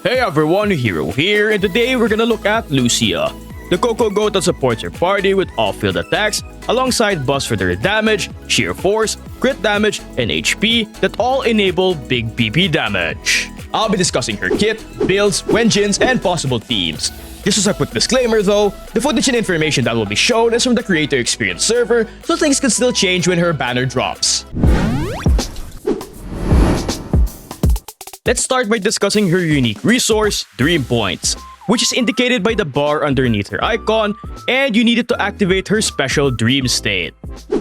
Hey everyone, Heero here, and today we're gonna look at Lucia, the Coco Goat that supports her party with off-field attacks, alongside buffs for their damage, sheer force, crit damage, and HP that all enable big BP damage. I'll be discussing her kit, builds, engines, and possible themes. Just as a quick disclaimer though, the footage and information that will be shown is from the Creator Experience server, so things can still change when her banner drops. Let's start by discussing her unique resource, Dream Points, which is indicated by the bar underneath her icon, and you need it to activate her special Dream State.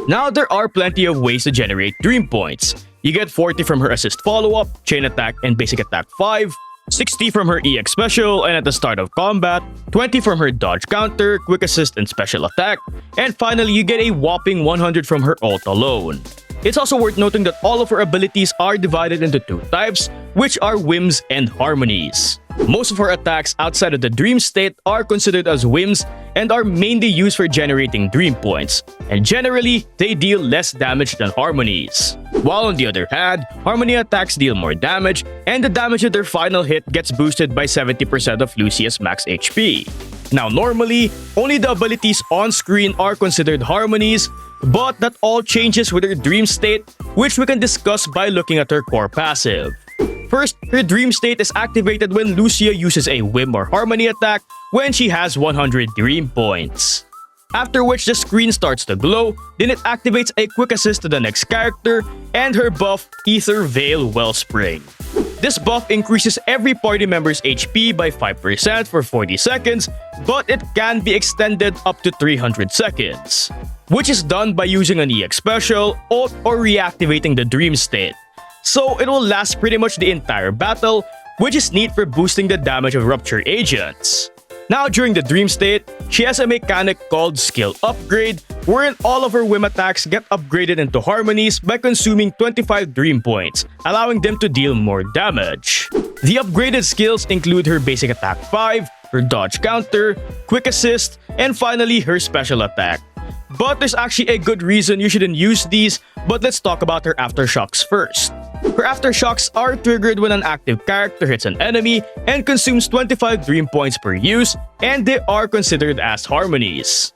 Now, there are plenty of ways to generate Dream Points. You get 40 from her Assist Follow-Up, Chain Attack, and Basic Attack 5, 60 from her EX Special and at the start of combat, 20 from her Dodge Counter, Quick Assist, and Special Attack, and finally you get a whopping 100 from her ult alone. It's also worth noting that all of her abilities are divided into two types, which are whims and harmonies. Most of her attacks outside of the Dream State are considered as whims and are mainly used for generating Dream Points, and generally, they deal less damage than harmonies. While on the other hand, harmony attacks deal more damage, and the damage of their final hit gets boosted by 70% of Lucia's max HP. Now normally, only the abilities on screen are considered harmonies, but that all changes with her Dream State, which we can discuss by looking at her core passive. First, her Dream State is activated when Lucia uses a whim or harmony attack when she has 100 Dream Points. After which the screen starts to glow, then it activates a quick assist to the next character and her buff Ether Veil Wellspring. This buff increases every party member's HP by 5% for 40 seconds, but it can be extended up to 300 seconds, which is done by using an EX Special, ult, or reactivating the Dream State. So it will last pretty much the entire battle, which is neat for boosting the damage of Rupture agents. Now during the Dream State, she has a mechanic called Skill Upgrade, wherein all of her whim attacks get upgraded into harmonies by consuming 25 Dream Points, allowing them to deal more damage. The upgraded skills include her Basic Attack 5, her Dodge Counter, Quick Assist, and finally her Special Attack. But there's actually a good reason you shouldn't use these, but let's talk about her Aftershocks first. Her Aftershocks are triggered when an active character hits an enemy and consumes 25 Dream Points per use, and they are considered as harmonies.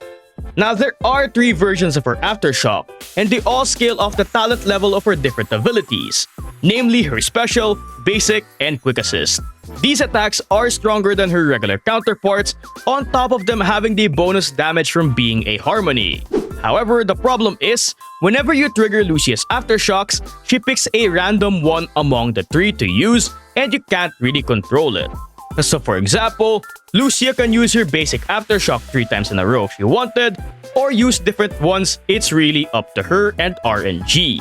Now there are 3 versions of her Aftershock, and they all scale off the talent level of her different abilities, namely her Special, Basic, and Quick Assist. These attacks are stronger than her regular counterparts, on top of them having the bonus damage from being a harmony. However, the problem is, whenever you trigger Lucia's Aftershocks, she picks a random one among the 3 to use, and you can't really control it. So for example, Lucia can use her Basic Aftershock 3 times in a row if she wanted, or use different ones. It's really up to her and RNG.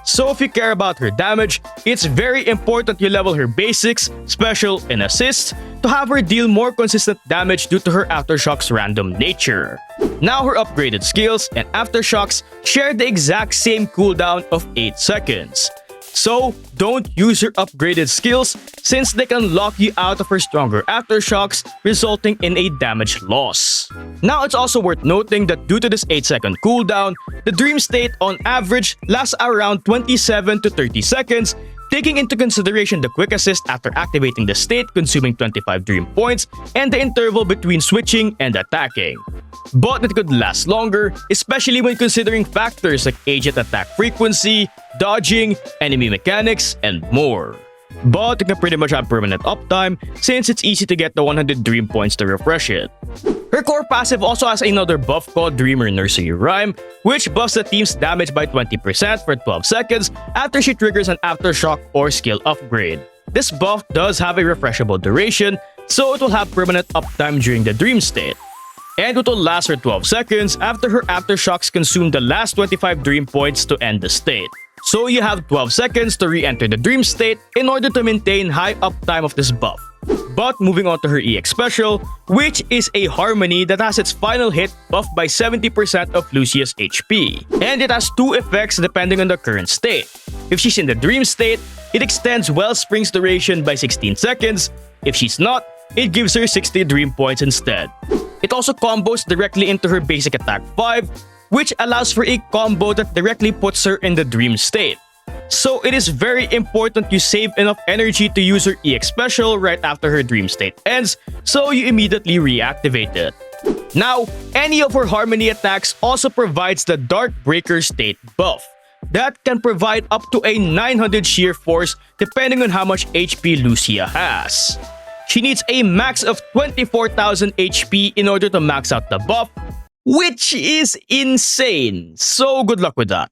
So if you care about her damage, it's very important you level her basics, special, and assist to have her deal more consistent damage due to her Aftershock's random nature. Now her upgraded skills and Aftershocks share the exact same cooldown of 8 seconds. So don't use her upgraded skills since they can lock you out of her stronger Aftershocks, resulting in a damage loss. Now it's also worth noting that due to this 8-second cooldown, the Dream State on average lasts around 27 to 30 seconds, taking into consideration the Quick Assist after activating the state consuming 25 Dream Points and the interval between switching and attacking. But it could last longer, especially when considering factors like agent attack frequency, dodging, enemy mechanics, and more. But it can pretty much have permanent uptime since it's easy to get the 100 Dream Points to refresh it. Her core passive also has another buff called Dreamer Nursery Rhyme, which buffs the team's damage by 20% for 12 seconds after she triggers an Aftershock or skill upgrade. This buff does have a refreshable duration, so it will have permanent uptime during the Dream State. And it will last for 12 seconds after her Aftershocks consume the last 25 Dream Points to end the state. So you have 12 seconds to re-enter the Dream State in order to maintain high uptime of this buff. But moving on to her EX Special, which is a harmony that has its final hit buffed by 70% of Lucia's HP. And it has 2 effects depending on the current state. If she's in the Dream State, it extends Wellspring's duration by 16 seconds. If she's not, it gives her 60 Dream Points instead. It also combos directly into her Basic Attack 5, which allows for a combo that directly puts her in the Dream State. So it is very important you save enough energy to use her EX special right after her dream state ends, so you immediately reactivate it. Now, any of her Harmony attacks also provides the Dark Breaker state buff that can provide up to a 900 sheer force depending on how much HP Lucia has. She needs a max of 24,000 HP in order to max out the buff, which is insane, so good luck with that.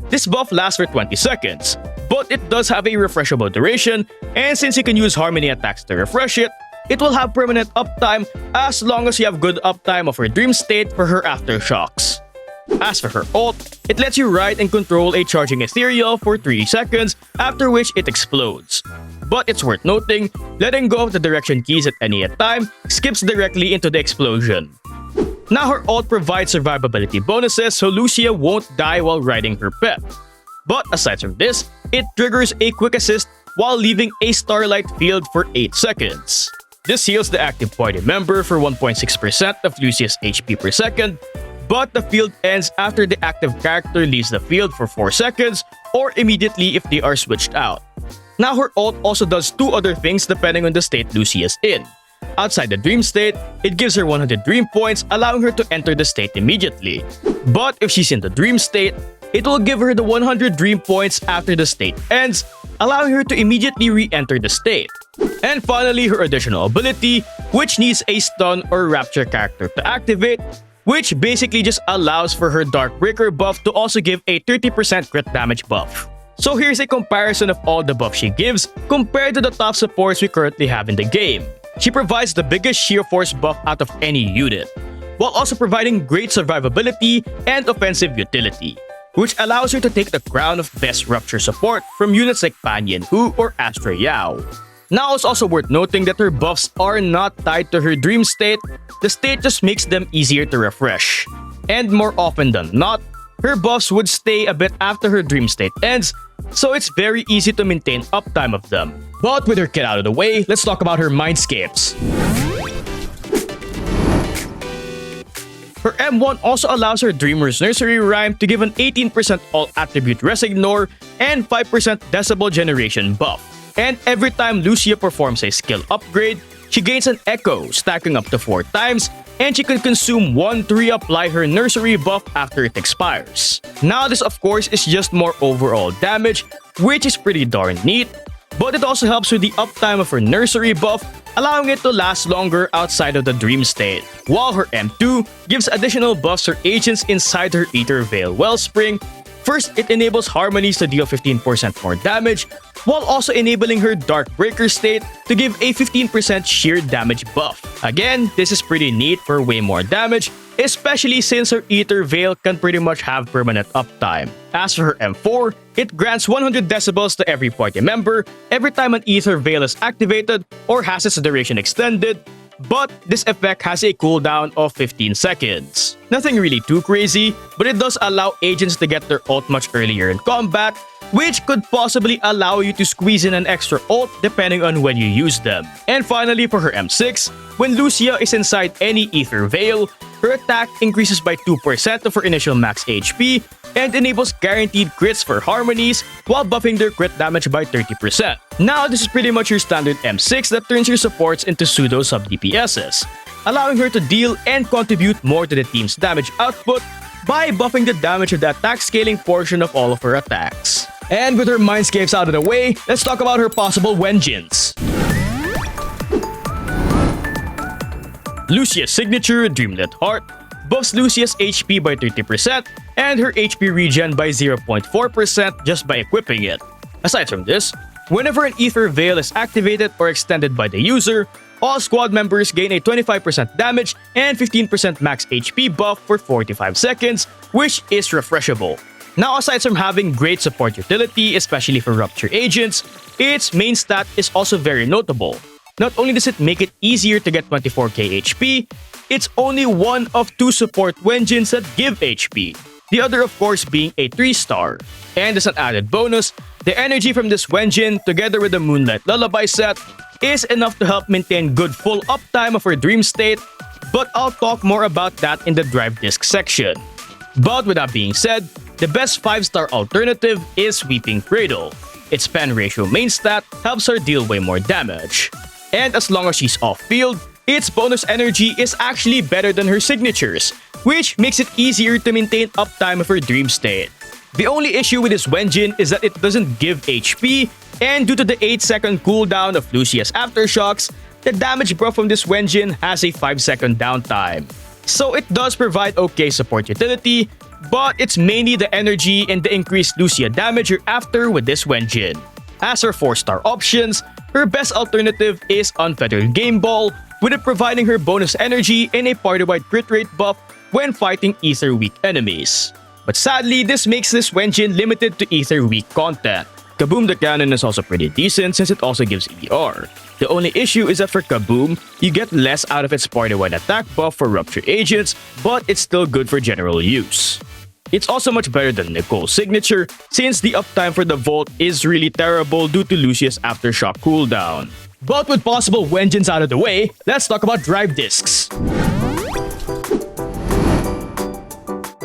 This buff lasts for 20 seconds, but it does have a refreshable duration, and since you can use Harmony attacks to refresh it, it will have permanent uptime as long as you have good uptime of her dream state for her aftershocks. As for her ult, it lets you ride and control a charging Ethereal for 3 seconds, after which it explodes. But it's worth noting, letting go of the direction keys at any time skips directly into the explosion. Now her ult provides survivability bonuses so Lucia won't die while riding her pet. But aside from this, it triggers a quick assist while leaving a starlight field for 8 seconds. This heals the active party member for 1.6% of Lucia's HP per second, but the field ends after the active character leaves the field for 4 seconds or immediately if they are switched out. Now her ult also does 2 other things depending on the state Lucia's in. Outside the dream state, it gives her 100 dream points, allowing her to enter the state immediately. But if she's in the dream state, it will give her the 100 dream points after the state ends, allowing her to immediately re-enter the state. And finally, her additional ability, which needs a stun or rapture character to activate, which basically just allows for her Dark Breaker buff to also give a 30% crit damage buff. So here's a comparison of all the buffs she gives compared to the top supports we currently have in the game. She provides the biggest sheer force buff out of any unit, while also providing great survivability and offensive utility, which allows her to take the crown of best Rupture support from units like Panyan Hu or Astra Yao. Now it's also worth noting that her buffs are not tied to her dream state, the state just makes them easier to refresh. And more often than not, her buffs would stay a bit after her dream state ends, so it's very easy to maintain uptime of them. But with her kit out of the way, let's talk about her Mindscapes. Her M1 also allows her Dreamer's Nursery Rhyme to give an 18% all attribute Resignor and 5% Decibel Generation buff. And every time Lucia performs a skill upgrade, she gains an Echo, stacking up to 4 times, and she can consume 1 to reapply her Nursery buff after it expires. Now this of course is just more overall damage, which is pretty darn neat, but it also helps with the uptime of her Nursery buff, allowing it to last longer outside of the dream state. While her M2 gives additional buffs for agents inside her Aether Veil Wellspring. First, it enables Harmonies to deal 15% more damage, while also enabling her Dark Breaker state to give a 15% sheer damage buff. Again, this is pretty neat for way more damage, especially since her Aether Veil can pretty much have permanent uptime. As for her M4, it grants 100 decibels to every party member every time an Aether Veil is activated or has its duration extended, but this effect has a cooldown of 15 seconds. Nothing really too crazy, but it does allow agents to get their ult much earlier in combat, which could possibly allow you to squeeze in an extra ult depending on when you use them. And finally, for her M6, when Lucia is inside any Aether Veil, her attack increases by 2% of her initial max HP and enables guaranteed crits for Harmonies while buffing their crit damage by 30%. Now this is pretty much your standard M6 that turns your supports into pseudo sub-DPSs, allowing her to deal and contribute more to the team's damage output by buffing the damage of the attack scaling portion of all of her attacks. And with her Mindscapes out of the way, let's talk about her possible vengeance. Lucia's signature, Dreamlit Heart, buffs Lucia's HP by 30% and her HP regen by 0.4% just by equipping it. Aside from this, whenever an Aether Veil is activated or extended by the user, all squad members gain a 25% damage and 15% max HP buff for 45 seconds, which is refreshable. Now, aside from having great support utility, especially for Rupture agents, its main stat is also very notable. Not only does it make it easier to get 24k HP, it's only one of 2 support vengeance that give HP. The other of course being a 3-star. And as an added bonus, the energy from this vengeance together with the Moonlight Lullaby set is enough to help maintain good full uptime of her dream state, but I'll talk more about that in the drive disk section. But with that being said, the best 5-star alternative is Sweeping Cradle. Its pen ratio main stat helps her deal way more damage. And as long as she's off-field, its bonus energy is actually better than her signatures, which makes it easier to maintain uptime of her dream state. The only issue with this Wenjin is that it doesn't give HP, and due to the 8-second cooldown of Lucia's aftershocks, the damage buff from this Wenjin has a 5-second downtime. So it does provide okay support utility, but it's mainly the energy and the increased Lucia damage you're after with this Wenjin. As her 4-star options, her best alternative is Unfettered Game Ball, with it providing her bonus energy and a party-wide crit rate buff when fighting Ether weak enemies. But sadly, this makes this Wenjin limited to Ether weak content. Kaboom the Cannon is also pretty decent since it also gives ER. The only issue is that for Kaboom, you get less out of its party-wide attack buff for Rupture agents, but it's still good for general use. It's also much better than Nicole's signature since the uptime for the Volt is really terrible due to Lucia's aftershock cooldown. But with possible Wenjins out of the way, let's talk about drive discs. For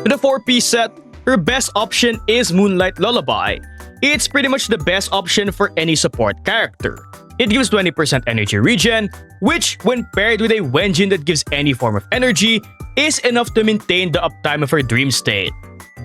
the 4-piece set, her best option is Moonlight Lullaby. It's pretty much the best option for any support character. It gives 20% energy regen, which, when paired with a Wenjin that gives any form of energy, is enough to maintain the uptime of her dream state.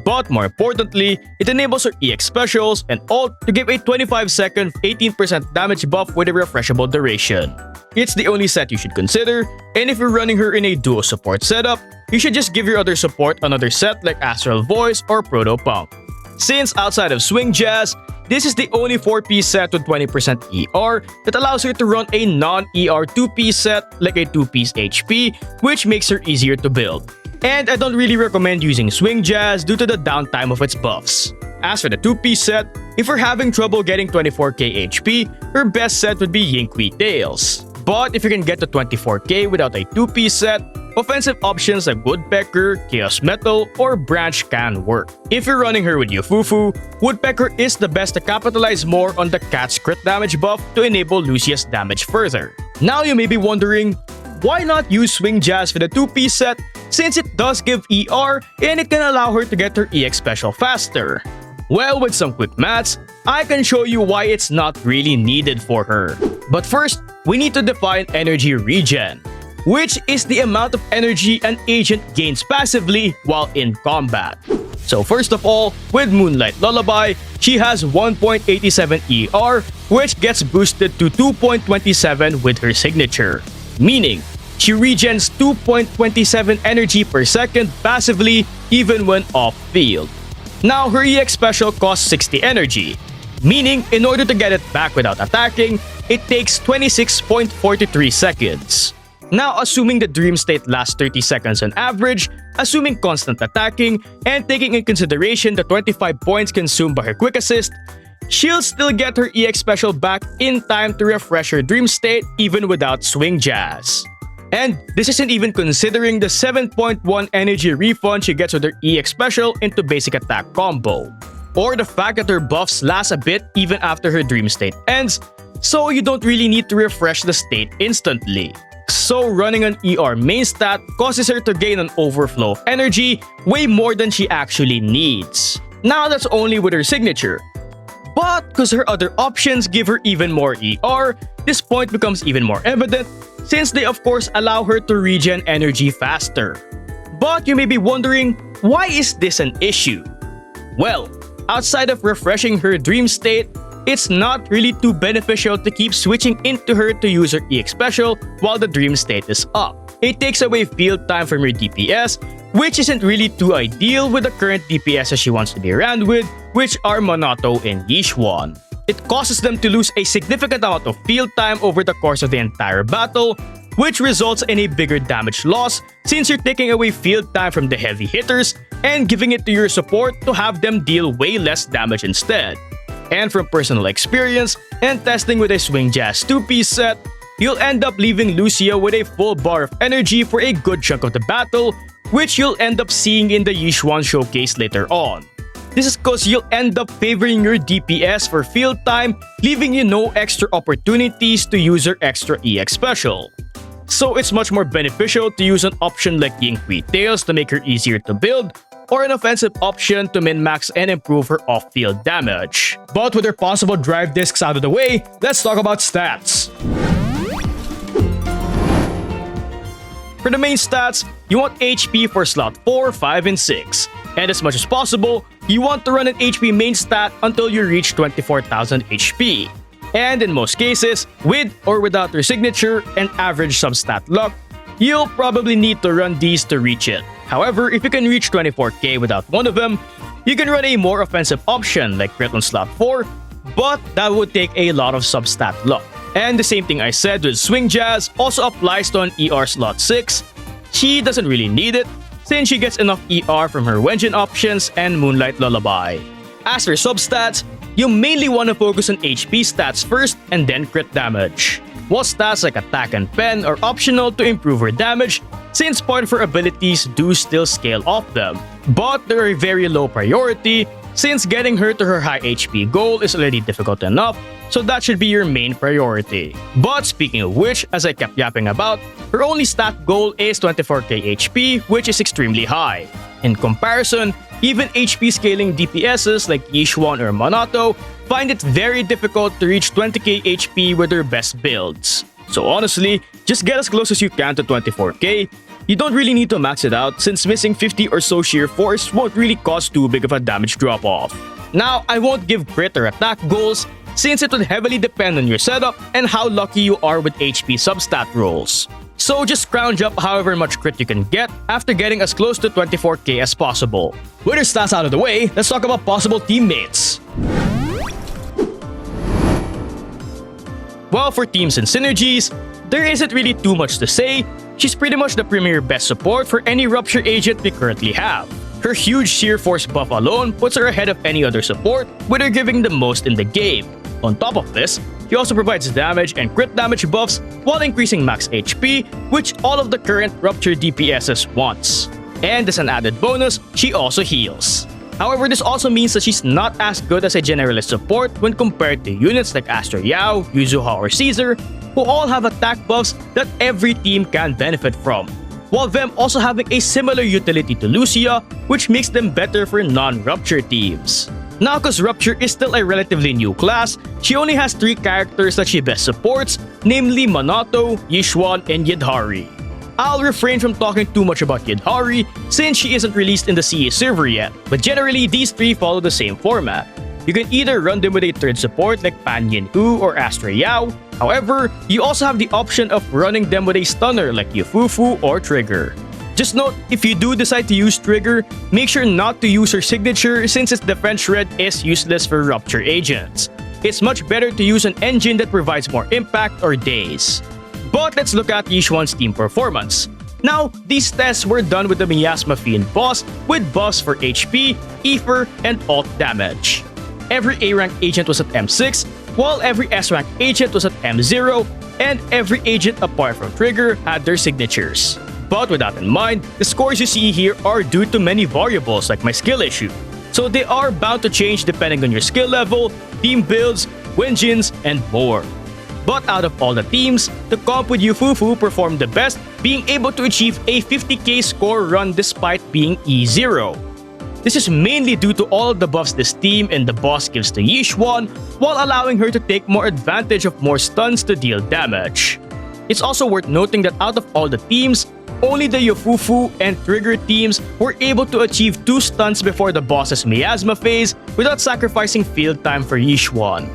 But more importantly, it enables her EX specials and ult to give a 25-second 18% damage buff with a refreshable duration. It's the only set you should consider, and if you're running her in a duo support setup, you should just give your other support another set like Astral Voice or Proto-Punk. Since outside of Swing Jazz, this is the only 4-piece set with 20% ER that allows her to run a non-ER 2-piece set like a 2-piece HP, which makes her easier to build. And I don't really recommend using Swing Jazz due to the downtime of its buffs. As for the 2-piece set, if you're having trouble getting 24k HP, her best set would be Yinkui Tails. But if you can get to 24k without a 2-piece set, offensive options like Woodpecker, Chaos Metal, or Branch can work. If you're running her with Yufufu, Woodpecker is the best to capitalize more on the cat's crit damage buff to enable Lucia's damage further. Now you may be wondering, why not use Swing Jazz for the 2-piece set since it does give ER and it can allow her to get her EX special faster? Well, with some quick maths, I can show you why it's not really needed for her. But first, we need to define energy regen, which is the amount of energy an agent gains passively while in combat. So first of all, with Moonlight Lullaby, she has 1.87 ER, which gets boosted to 2.27 with her signature, meaning she regens 2.27 energy per second passively even when off-field. Now, her EX special costs 60 energy, meaning in order to get it back without attacking, it takes 26.43 seconds. Now, assuming the dream state lasts 30 seconds on average, assuming constant attacking, and taking in consideration the 25 points consumed by her quick assist, she'll still get her EX special back in time to refresh her dream state even without Swing Jazz. And this isn't even considering the 7.1 energy refund she gets with her EX special into basic attack combo, or the fact that her buffs last a bit even after her dream state ends, so you don't really need to refresh the state instantly. So running an ER main stat causes her to gain an overflow of energy way more than she actually needs. Now that's only with her signature. But because her other options give her even more ER, this point becomes even more evident since they of course allow her to regen energy faster. But you may be wondering, why is this an issue? Well, outside of refreshing her dream state, it's not really too beneficial to keep switching into her to use her EX special while the dream state is up. It takes away field time from her DPS, which isn't really too ideal with the current DPS she wants to be around with, which are Monato and Yixuan. It causes them to lose a significant amount of field time over the course of the entire battle, which results in a bigger damage loss since you're taking away field time from the heavy hitters and giving it to your support to have them deal way less damage instead. And from personal experience and testing with a Swing Jazz 2-piece set, you'll end up leaving Lucia with a full bar of energy for a good chunk of the battle, which you'll end up seeing in the Yixuan showcase later on. This is because you'll end up favoring your DPS for field time, leaving you no extra opportunities to use your extra EX special. So it's much more beneficial to use an option like Yinkui Tails to make her easier to build, or an offensive option to min-max and improve her off-field damage. But with her possible drive discs out of the way, let's talk about stats. For the main stats, you want HP for slot 4, 5, and 6. And as much as possible, you want to run an HP main stat until you reach 24,000 HP. And in most cases, with or without your signature and average sub-stat luck, you'll probably need to run these to reach it. However, if you can reach 24k without one of them, you can run a more offensive option like crit on slot 4, but that would take a lot of sub-stat luck. And the same thing I said with Swing Jazz also applies to an ER slot 6. She doesn't really need it, since she gets enough ER from her Wenjin options and Moonlight Lullaby. As for substats, you mainly want to focus on HP stats first and then crit damage. While stats like attack and pen are optional to improve her damage, since part of her abilities do still scale off them. But they're a very low priority, since getting her to her high HP goal is already difficult enough, so that should be your main priority. But speaking of which, as I kept yapping about, her only stat goal is 24k HP, which is extremely high. In comparison, even HP scaling DPSs like Yixuan or Monato find it very difficult to reach 20k HP with their best builds. So honestly, just get as close as you can to 24k. You don't really need to max it out, since missing 50 or so sheer force won't really cause too big of a damage drop-off. Now, I won't give crit or attack goals, since it would heavily depend on your setup and how lucky you are with HP substat rolls. So just scrounge up however much crit you can get after getting as close to 24k as possible. With her stats out of the way, let's talk about possible teammates. Well, for teams and synergies, there isn't really too much to say. She's pretty much the premier best support for any Rupture agent we currently have. Her huge sheer force buff alone puts her ahead of any other support, with her giving the most in the game. On top of this, she also provides damage and crit damage buffs while increasing max HP, which all of the current Rupture DPSs wants. And as an added bonus, she also heals. However, this also means that she's not as good as a generalist support when compared to units like Astra Yao, Yuzuha, or Caesar, who all have attack buffs that every team can benefit from, while them also having a similar utility to Lucia, which makes them better for non-Rupture teams. Now, cause Rupture is still a relatively new class, she only has 3 characters that she best supports, namely Monato, Yixuan, and Yidhari. I'll refrain from talking too much about Yidhari since she isn't released in the CE server yet, but generally these 3 follow the same format. You can either run them with a third support like Pan Yin-Hu or Astra Yao. However, you also have the option of running them with a stunner like Yufufu or Trigger. Just note, if you do decide to use Trigger, make sure not to use her signature since its defense shred is useless for Rupture agents. It's much better to use an engine that provides more impact or daze. But let's look at Yixuan's team performance. Now, these tests were done with the Miasma Fiend boss with buffs for HP, Ether, and ult damage. Every A-rank agent was at M6, while every S-rank agent was at M0, and every agent apart from Trigger had their signatures. But with that in mind, the scores you see here are due to many variables like my skill issue. So they are bound to change depending on your skill level, team builds, Wenjins, and more. But out of all the teams, the comp with Yufufu performed the best, being able to achieve a 50k score run despite being E0. This is mainly due to all of the buffs this team and the boss gives to Yixuan, while allowing her to take more advantage of more stuns to deal damage. It's also worth noting that out of all the teams, only the Yufufu and Trigger teams were able to achieve 2 stuns before the boss's Miasma phase without sacrificing field time for Yixuan.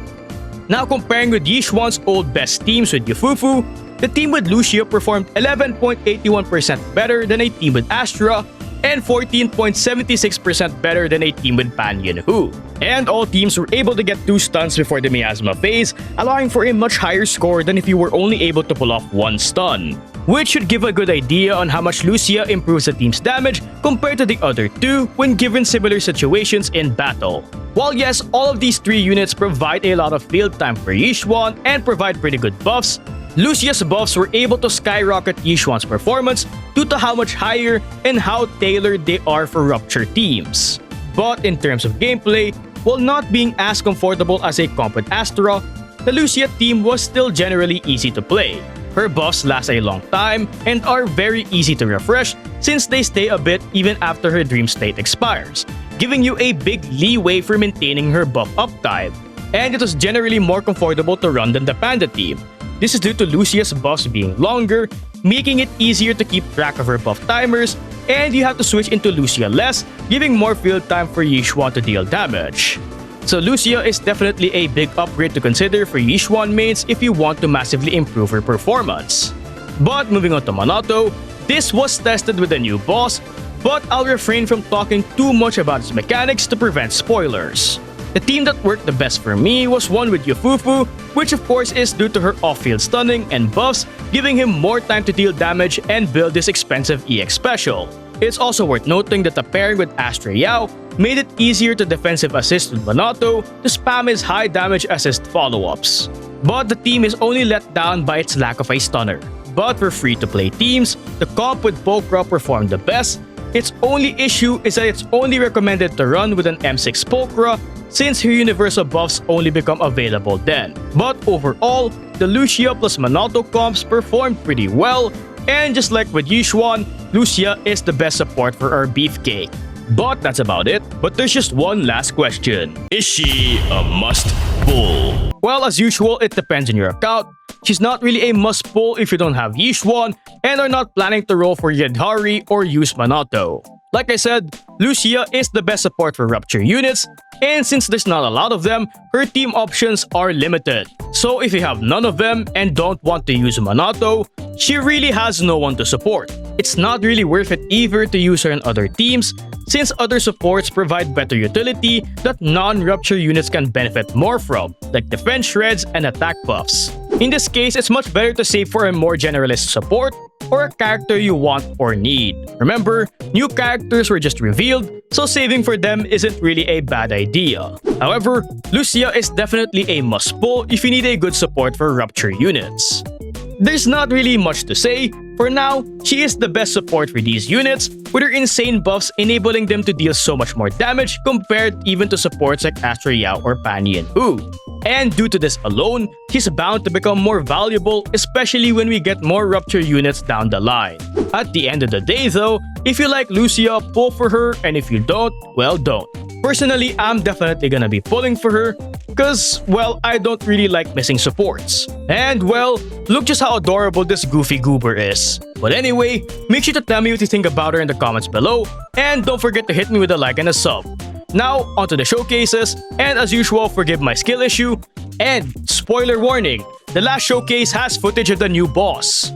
Now comparing with Yixuan's old best teams with Yufufu, the team with Lucia performed 11.81% better than a team with Astra, and 14.76% better than a team with Pan Yin-Hu. And all teams were able to get 2 stuns before the Miasma phase, allowing for a much higher score than if you were only able to pull off 1 stun. Which should give a good idea on how much Lucia improves the team's damage compared to the other 2 when given similar situations in battle. While yes, all of these 3 units provide a lot of field time for Yixuan and provide pretty good buffs, Lucia's buffs were able to skyrocket Yixuan's performance due to how much higher and how tailored they are for Rupture teams. But in terms of gameplay, while not being as comfortable as a comp with Astra, the Lucia team was still generally easy to play. Her buffs last a long time and are very easy to refresh since they stay a bit even after her dream state expires, giving you a big leeway for maintaining her buff uptime. And it was generally more comfortable to run than the Panda team. This is due to Lucia's buffs being longer, making it easier to keep track of her buff timers, and you have to switch into Lucia less, giving more field time for Yixuan to deal damage. So Lucia is definitely a big upgrade to consider for Yixuan mains if you want to massively improve her performance. But moving on to Monotto, this was tested with a new boss, but I'll refrain from talking too much about its mechanics to prevent spoilers. The team that worked the best for me was one with Yufufu, which of course is due to her off-field stunning and buffs, giving him more time to deal damage and build this expensive EX special. It's also worth noting that the pairing with Astra Yao made it easier to defensive assist with Monotto to spam his high damage assist follow-ups. But the team is only let down by its lack of a stunner. But for free-to-play teams, the comp with Pokra performed the best. Its only issue is that it's only recommended to run with an M6 Pokra since her universal buffs only become available then. But overall, the Lucia plus Monotto comps performed pretty well, and just like with Yixuan, Lucia is the best support for our beefcake. But that's about it. But there's just one last question. Is she a must-pull? Well, as usual, it depends on your account. She's not really a must-pull if you don't have Yixuan and are not planning to roll for Yadhari or use Monotto. Like I said, Lucia is the best support for Rupture units, and since there's not a lot of them, her team options are limited. So if you have none of them and don't want to use Monotto, she really has no one to support. It's not really worth it either to use her in other teams, since other supports provide better utility that non-Rupture units can benefit more from, like defense shreds and attack buffs. In this case, it's much better to save for a more generalist support or a character you want or need. Remember, new characters were just revealed, so saving for them isn't really a bad idea. However, Lucia is definitely a must-pull if you need a good support for Rupture units. There's not really much to say. For now, she is the best support for these units, with her insane buffs enabling them to deal so much more damage compared even to supports like Astra Yao or Pani and Hu. And due to this alone, she's bound to become more valuable, especially when we get more Rupture units down the line. At the end of the day though, if you like Lucia, pull for her, and if you don't, well, don't. Personally, I'm definitely gonna be pulling for her, cause, well, I don't really like missing supports. And well, look just how adorable this goofy goober is. But anyway, make sure to tell me what you think about her in the comments below, and don't forget to hit me with a like and a sub. Now, onto the showcases, and as usual, forgive my skill issue, and spoiler warning, the last showcase has footage of the new boss.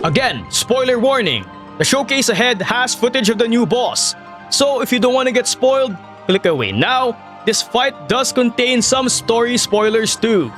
Again, spoiler warning, the showcase ahead has footage of the new boss. So if you don't want to get spoiled, click away now. This fight does contain some story spoilers too.